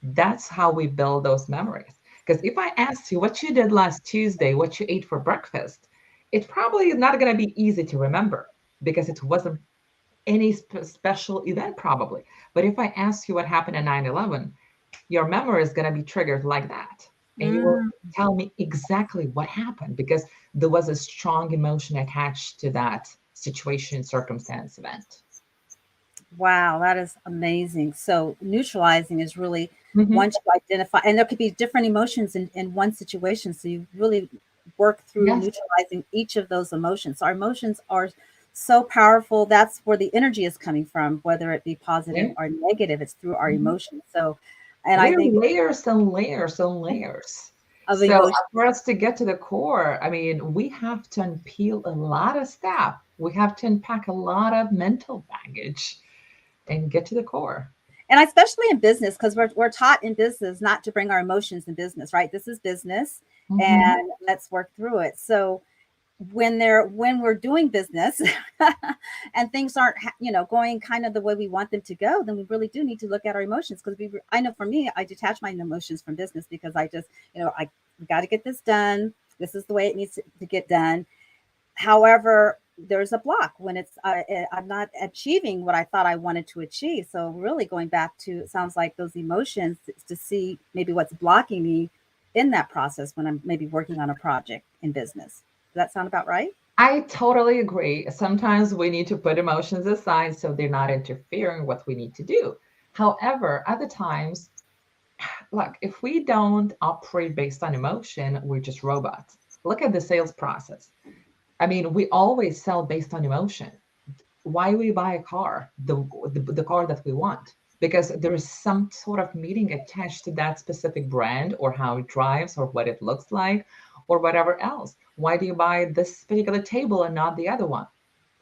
That's how we build those memories. Because if I asked you what you did last Tuesday, what you ate for breakfast, it probably is not going to be easy to remember because it wasn't any special event, probably. But if I ask you what happened at 9/11, your memory is going to be triggered like that. And you will tell me exactly what happened because there was a strong emotion attached to that situation, circumstance, event. Wow, that is amazing. So neutralizing is really Mm-hmm. once you identify, and there could be different emotions in one situation. So you really work through Yes. neutralizing each of those emotions. So our emotions are so powerful. That's where the energy is coming from, whether it be positive Yeah. or negative. It's through our Mm-hmm. emotions. So, and I There are think layers and layers and layers. of So emotion. for us to get to the core, I mean, we have to unpeel a lot of stuff. We have to unpack a lot of mental baggage and get to the core. And especially in business, because we're taught in business not to bring our emotions in business, right? This is business, Mm-hmm. and let's work through it. So when we're doing business and things aren't going kind of the way we want them to go, then we really do need to look at our emotions, because I know for me, I detach my emotions from business because I just I got to get this done. This is the way it needs to get done. However, there's a block when I'm not achieving what I thought I wanted to achieve. So really going back to, it sounds like, those emotions to see maybe what's blocking me in that process when I'm maybe working on a project in business. Does that sound about right? I totally agree. Sometimes we need to put emotions aside so they're not interfering with what we need to do. However, other times, look, if we don't operate based on emotion, we're just robots. Look at the sales process. I mean, we always sell based on emotion. Why we buy a car, the car that we want? Because there is some sort of meaning attached to that specific brand or how it drives or what it looks like or whatever else. Why do you buy this particular table and not the other one?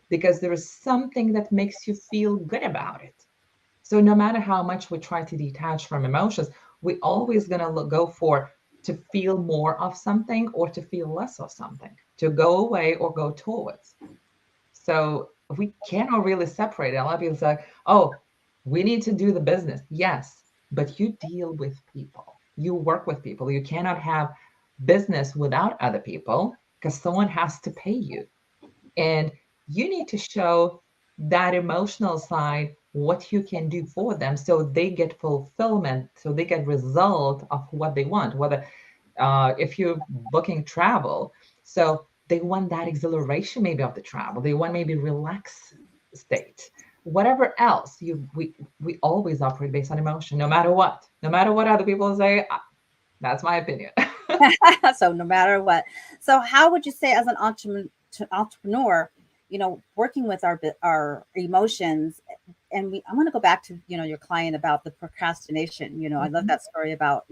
Because there is something that makes you feel good about it. So no matter how much we try to detach from emotions, we always going to go for to feel more of something or to feel less of something, to go away or go towards. So we cannot really separate it. A lot of people say, oh, we need to do the business. Yes, but you deal with people. You work with people. You cannot have business without other people because someone has to pay you. And you need to show that emotional side, what you can do for them so they get fulfillment, so they get result of what they want, whether if you're booking travel. So they want that exhilaration maybe of the travel. They want maybe relaxed state. Whatever else, we always operate based on emotion, no matter what. No matter what other people say, that's my opinion. So no matter what. So how would you say, as an entrepreneur, working with our emotions, and I want to go back to, your client about the procrastination. I love that story about,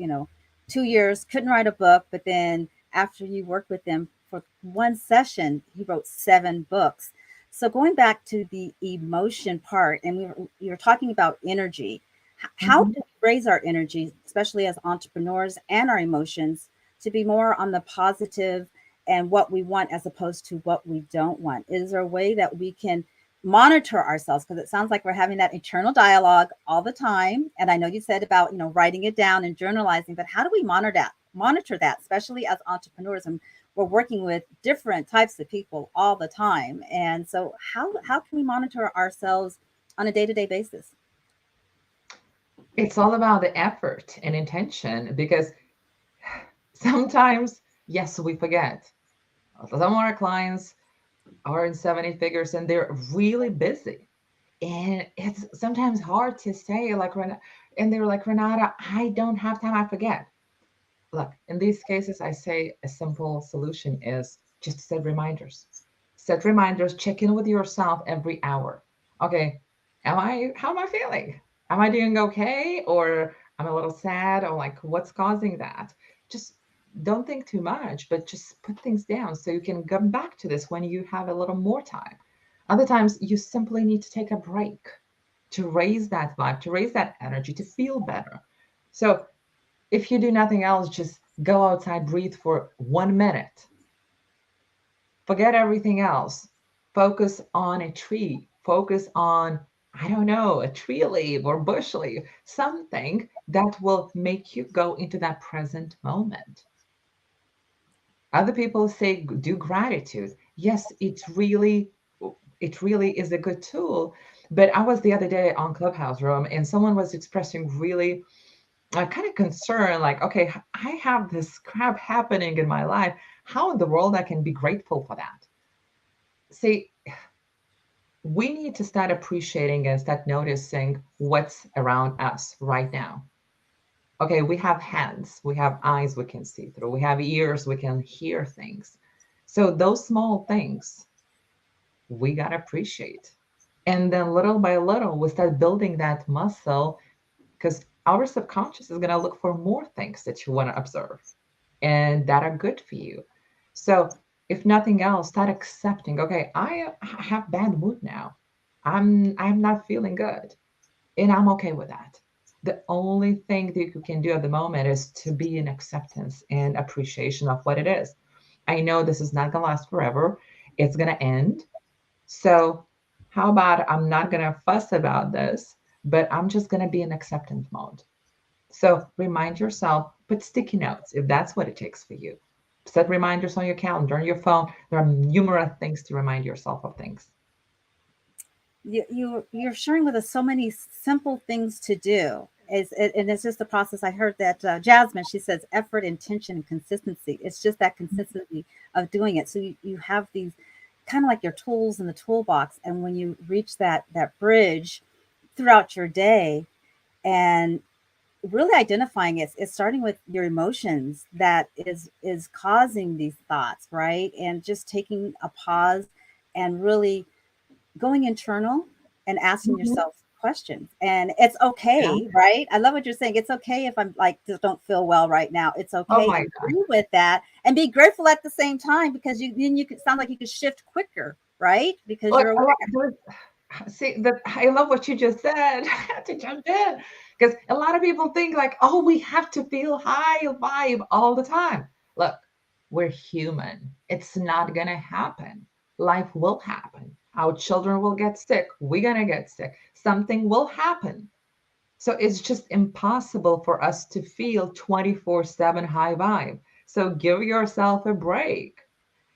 2 years, couldn't write a book, but then after you worked with them for one session, he wrote 7 books. So going back to the emotion part, and we were talking about energy. How do we raise our energy, especially as entrepreneurs, and our emotions, to be more on the positive and what we want as opposed to what we don't want? Is there a way that we can monitor ourselves? Because it sounds like we're having that internal dialogue all the time. And I know you said about, writing it down and journalizing, but how do we monitor that, especially as entrepreneurs? And we're working with different types of people all the time. And so how can we monitor ourselves on a day-to-day basis? It's all about the effort and intention, because sometimes, yes, we forget. Some of our clients are in 70 figures and they're really busy. And it's sometimes hard to say, like, and they're like, Renata, I don't have time, I forget. Look, in these cases, I say a simple solution is just set reminders. Set reminders, check in with yourself every hour. Okay, how am I feeling? Am I doing okay? Or I'm a little sad, or like, what's causing that? Just don't think too much, but just put things down so you can come back to this when you have a little more time. Other times, you simply need to take a break to raise that vibe, to raise that energy, to feel better. So if you do nothing else, just go outside, breathe for 1 minute. Forget everything else. Focus on a tree. Focus on, I don't know, a tree leaf or bush leaf, something that will make you go into that present moment. Other people say do gratitude. Yes, it really is a good tool. But I was the other day on Clubhouse Room and someone was expressing really kind of concern, like, okay, I have this crap happening in my life. How in the world I can be grateful for that? See, we need to start appreciating and start noticing what's around us right now. Okay, we have hands, we have eyes we can see through, we have ears, we can hear things. So those small things we got to appreciate. And then little by little, we start building that muscle, because our subconscious is going to look for more things that you want to observe and that are good for you. So if nothing else, start accepting, okay, I have bad mood now. I'm not feeling good, and I'm okay with that. The only thing that you can do at the moment is to be in acceptance and appreciation of what it is. I know this is not going to last forever. It's going to end. So how about I'm not going to fuss about this, but I'm just going to be in acceptance mode. So remind yourself, put sticky notes if that's what it takes for you. Set reminders on your calendar, on your phone. There are numerous things to remind yourself of things. You're sharing with us so many simple things to do. And it's just a process. I heard that Jasmine, she says effort, intention, and consistency. It's just that consistency of doing it. So you have these kind of like your tools in the toolbox. And when you reach that bridge throughout your day, and really identifying it's starting with your emotions that is causing these thoughts, right? And just taking a pause and really going internal and asking Mhm. yourself questions. And it's Yeah. okay, right? I love what you're saying. It's okay if I'm like just don't feel well right now. It's Oh okay. my God. Agree with that and be grateful at the same time, because you can sound like you could shift quicker, right? Because Look, you're aware. see that I love what you just said. I had to jump in because a lot of people think like, oh, we have to feel high vibe all the time. Look, we're human. It's not gonna happen. Life will happen. Our children will get sick. We're gonna get sick. Something will happen. So it's just impossible for us to feel 24/7 high vibe. So give yourself a break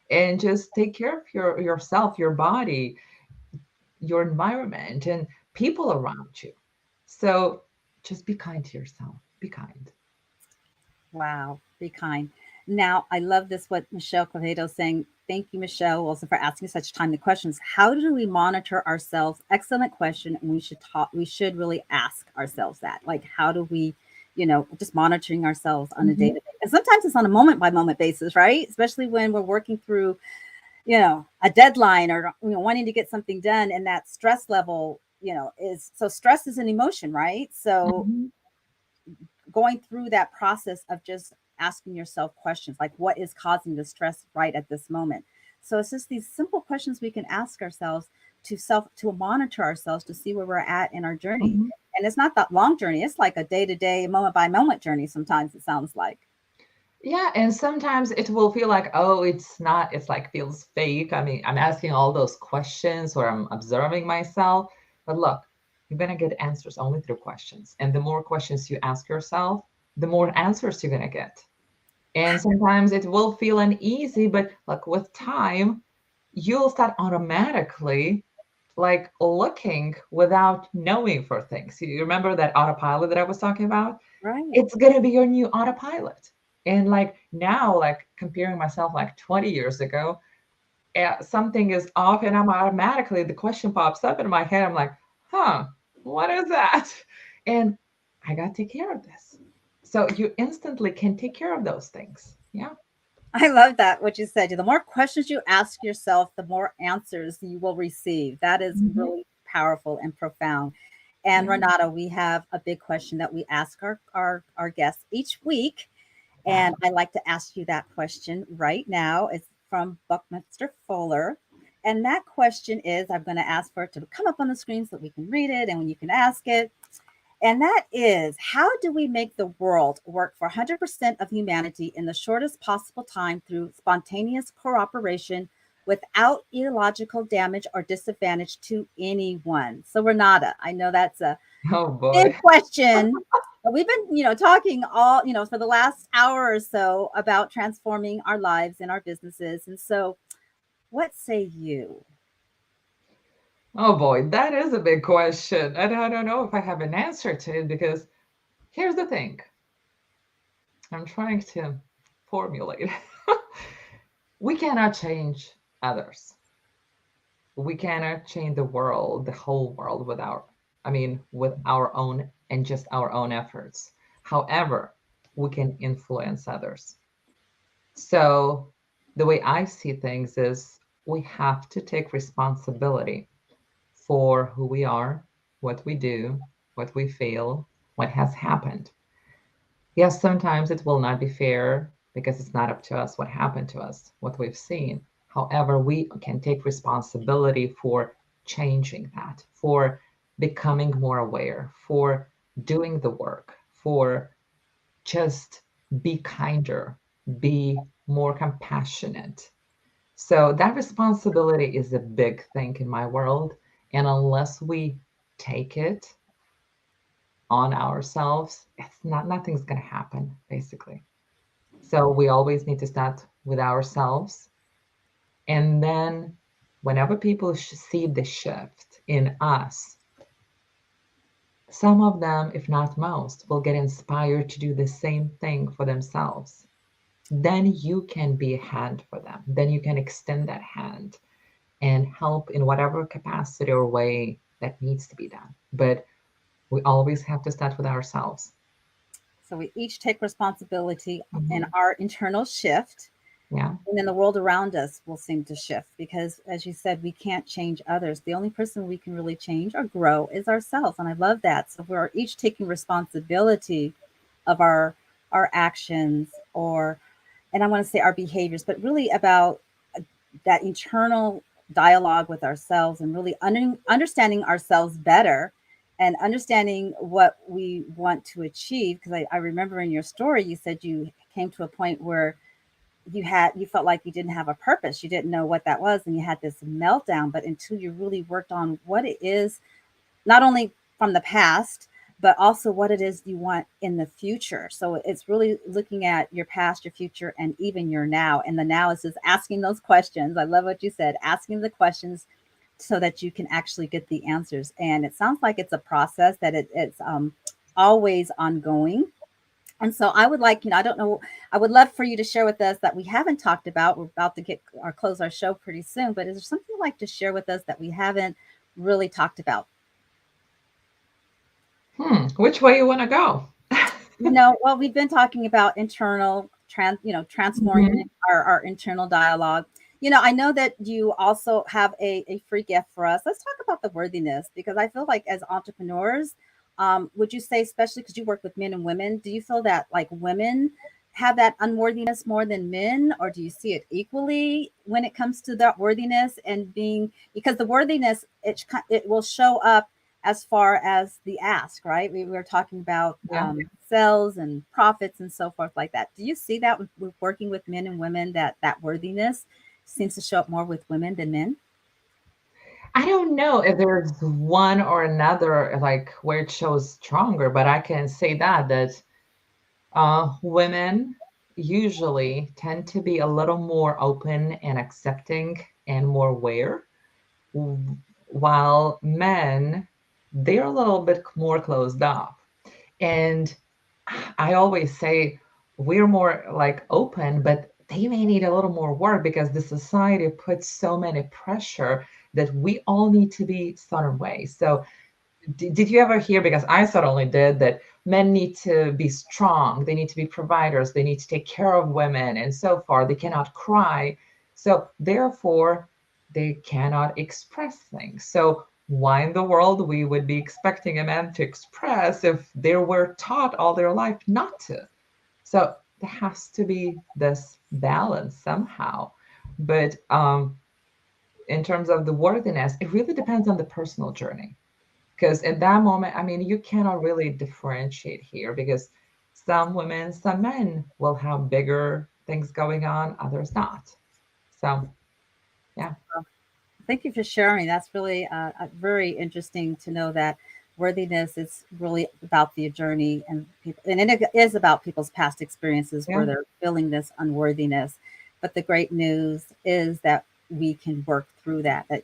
and just take care of yourself, your body, your environment, and people around you. So just be kind to yourself. Be kind. Wow, be kind. Now, I love this, what Michelle Quevedo is saying. Thank you, Michelle, also for asking such timely questions. How do we monitor ourselves? Excellent question. And we should really ask ourselves that. Like, how do we, just monitoring ourselves on a Mhm. day-to-day? And sometimes it's on a moment by moment basis, right? Especially when we're working through, a deadline or wanting to get something done, and that stress level, is so stress is an emotion, right? So Mhm. going through that process of just asking yourself questions like what is causing the stress right at this moment. So it's just these simple questions we can ask ourselves to monitor ourselves to see where we're at in our journey. Mhm. And it's not that long journey, it's like a day-to-day moment by moment journey sometimes, it sounds like. Yeah, and sometimes it will feel like, oh, it's not, it's like feels fake. I mean, I'm asking all those questions or I'm observing myself. But look, you're going to get answers only through questions. And the more questions you ask yourself, the more answers you're going to get. And sometimes it will feel uneasy, but like with time, you'll start automatically like looking without knowing for things. You remember that autopilot that I was talking about? Right. It's going to be your new autopilot. And like now, like comparing myself like 20 years ago, something is off and I'm automatically, the question pops up in my head. I'm like, huh, what is that? And I got to take care of this. So you instantly can take care of those things. Yeah. I love that, what you said. The more questions you ask yourself, the more answers you will receive. That is Mhm. really powerful and profound. And Yeah. Renata, we have a big question that we ask our guests each week. Yeah. And I like to ask you that question right now. It's from Buckminster Fuller. And that question is, I'm going to ask for it to come up on the screen so that we can read it and when you can ask it. And that is, how do we make the world work for 100% of humanity in the shortest possible time through spontaneous cooperation without illogical damage or disadvantage to anyone? So, Renata, I know that's a Oh big boy. question. But we've been, talking all, for the last hour or so about transforming our lives and our businesses. And so, what say you? Oh boy, that is a big question. And I don't know if I have an answer to it because here's the thing. I'm trying to formulate. We cannot change others. We cannot change the world, the whole world with our own and just our own efforts. However, we can influence others. So the way I see things is we have to take responsibility for who we are, what we do, what we feel, what has happened. Yes, sometimes it will not be fair because it's not up to us what happened to us, what we've seen. However, we can take responsibility for changing that, for becoming more aware, for doing the work, for just be kinder, be more compassionate. So that responsibility is a big thing in my world. And unless we take it on ourselves, nothing's going to happen, basically. So we always need to start with ourselves. And then whenever people see the shift in us, some of them, if not most, will get inspired to do the same thing for themselves. Then you can be a hand for them. Then you can extend that hand and help in whatever capacity or way that needs to be done. But we always have to start with ourselves. So, we each take responsibility in Mhm. our internal shift. Yeah. And then the world around us will seem to shift because, as you said, we can't change others. The only person we can really change or grow is ourselves. And I love that. So we're each taking responsibility of our actions, or, and I want to say our behaviors, but really about that internal dialogue with ourselves and really understanding ourselves better and understanding what we want to achieve. Because I remember in your story, you said you came to a point where you felt like you didn't have a purpose, you didn't know what that was, and you had this meltdown. But until you really worked on what it is, not only from the past but also what it is you want in the future. So it's really looking at your past, your future, and even your now. And the now is just asking those questions. I love what you said, asking the questions so that you can actually get the answers. And it sounds like it's a process that it's always ongoing. And so I would like, I don't know, I would love for you to share with us that we haven't talked about. We're about to get or close our show pretty soon, but is there something you'd like to share with us that we haven't really talked about? Which way you want to go? Well, we've been talking about internal transforming Mhm. our internal dialogue. I know that you also have a free gift for us. Let's talk about the worthiness, because I feel like as entrepreneurs, would you say, especially because you work with men and women, do you feel that like women have that unworthiness more than men, or do you see it equally when it comes to that worthiness and being, because the worthiness, it will show up as far as the ask, right? We were talking about Yeah. sales and profits and so forth like that. Do you see that with working with men and women, that worthiness seems to show up more with women than men? I don't know if there's one or another like where it shows stronger, but I can say that women usually tend to be a little more open and accepting and more aware, while men, they're a little bit more closed off. And I always say we're more like open, but they may need a little more work because the society puts so many pressure that we all need to be certain ways. So did you ever hear, because I certainly did, that men need to be strong, they need to be providers, they need to take care of women, and so far they cannot cry. So therefore, they cannot express things. So why in the world we would be expecting a man to express if they were taught all their life not to? So there has to be this balance somehow. But in terms of the worthiness, it really depends on the personal journey, because at that moment, I mean, you cannot really differentiate here, because some women, some men will have bigger things going on, others not. So yeah. Thank you for sharing. That's really very interesting to know that worthiness is really about the journey and people, and it is about people's past experiences Yeah. where they're feeling this unworthiness. But the great news is that we can work through that. That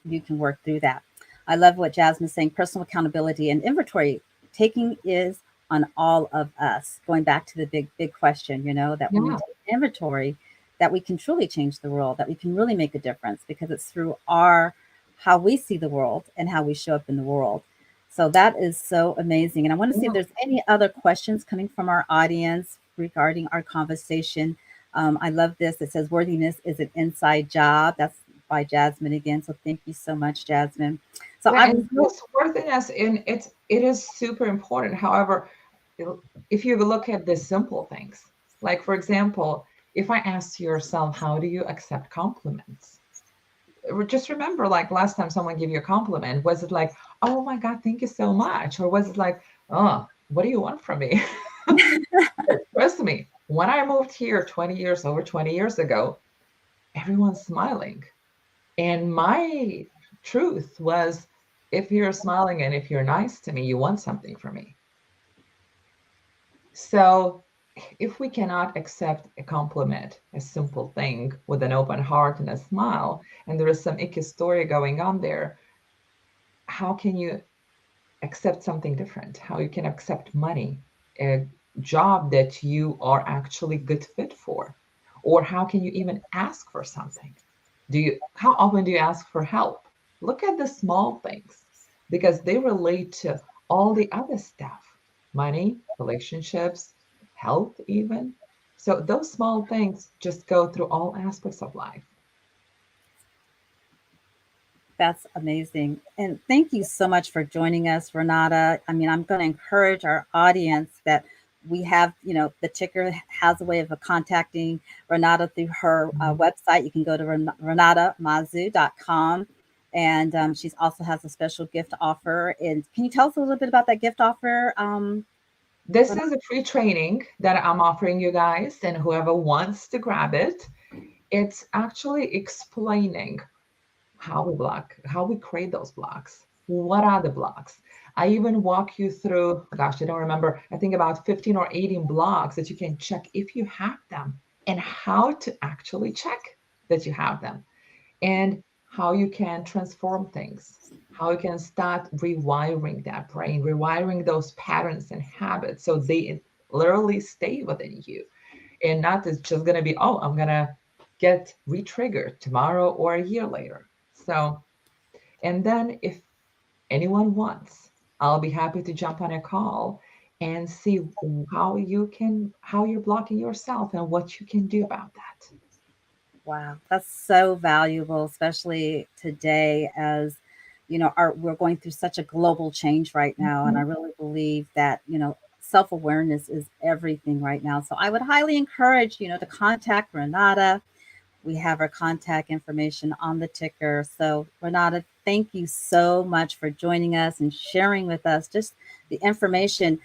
you can work through that. I love what Jasmine's saying. Personal accountability and inventory taking is on all of us. Going back to the big question, that when we Yeah. take inventory, that we can truly change the world, that we can really make a difference because it's through our how we see the world and how we show up in the world. So that is so amazing. And I want to see if Yeah. there's any other questions coming from our audience regarding our conversation. I love this. It says worthiness is an inside job. That's by Jasmine again. So thank you so much, Jasmine. So Yeah, I'm and this worthiness, and it is super important. However, if you look at the simple things, like for example, if I ask yourself, how do you accept compliments? Just remember, like last time someone gave you a compliment, was it like, oh my God, thank you so much? Or was it like, oh, what do you want from me? Trust me, when I moved here over 20 years ago, everyone's smiling. And my truth was, if you're smiling and if you're nice to me, you want something from me. So if we cannot accept a compliment, a simple thing with an open heart and a smile, and there is some icky story going on there, how can you accept something different? How you can accept money, a job that you are actually good fit for? Or how can you even ask for something? How often do you ask for help? Look at the small things, because they relate to all the other stuff: money, relationships, health, even. So those small things just go through all aspects of life. That's amazing. And thank you so much for joining us, Renata. I mean, I'm going to encourage our audience that we have, the ticker has a way of contacting Renata through her website. You can go to renatamazu.com. And she's also has a special gift offer. And can you tell us a little bit about that gift offer? This is a free training that I'm offering you guys, and whoever wants to grab it, it's actually explaining how we create those blocks. What are the blocks? I even walk you through, gosh, I don't remember, I think about 15 or 18 blocks that you can check if you have them, and how to actually check that you have them, and how you can transform things, how you can start rewiring that brain, rewiring those patterns and habits so they literally stay within you, and not it's just going to be, oh, I'm going to get re-triggered tomorrow or a year later. So, and then if anyone wants, I'll be happy to jump on a call and see how you're blocking yourself and what you can do about that. Wow, that's so valuable, especially today as we're going through such a global change right now. And I Mhm. really believe that, self-awareness is everything right now. So I would highly encourage, to contact Renata We have our contact information on the ticker. So, Renata, thank you so much for joining us and sharing with us just the information.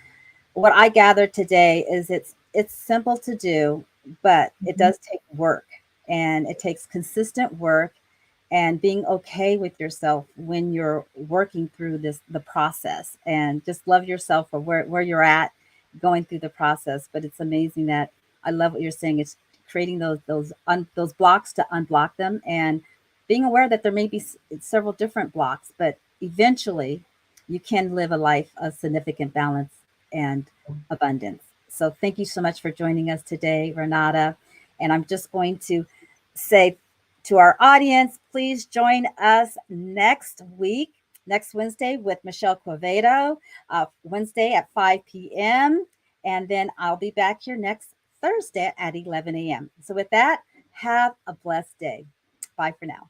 What I gathered today is it's simple to do, but it does take work, and it takes consistent work and being okay with yourself when you're working through the process, and just love yourself for where you're at going through the process. But it's amazing that I love what you're saying. It's creating those blocks to unblock them, and being aware that there may be several different blocks, but eventually you can live a life of significant balance and abundance. So thank you so much for joining us today, Renata. And I'm just going to say to our audience, please join us next week, next Wednesday, with Michele Quevedo, Wednesday at 5 p.m. And then I'll be back here next Thursday at 11 a.m. So with that, have a blessed day. Bye for now.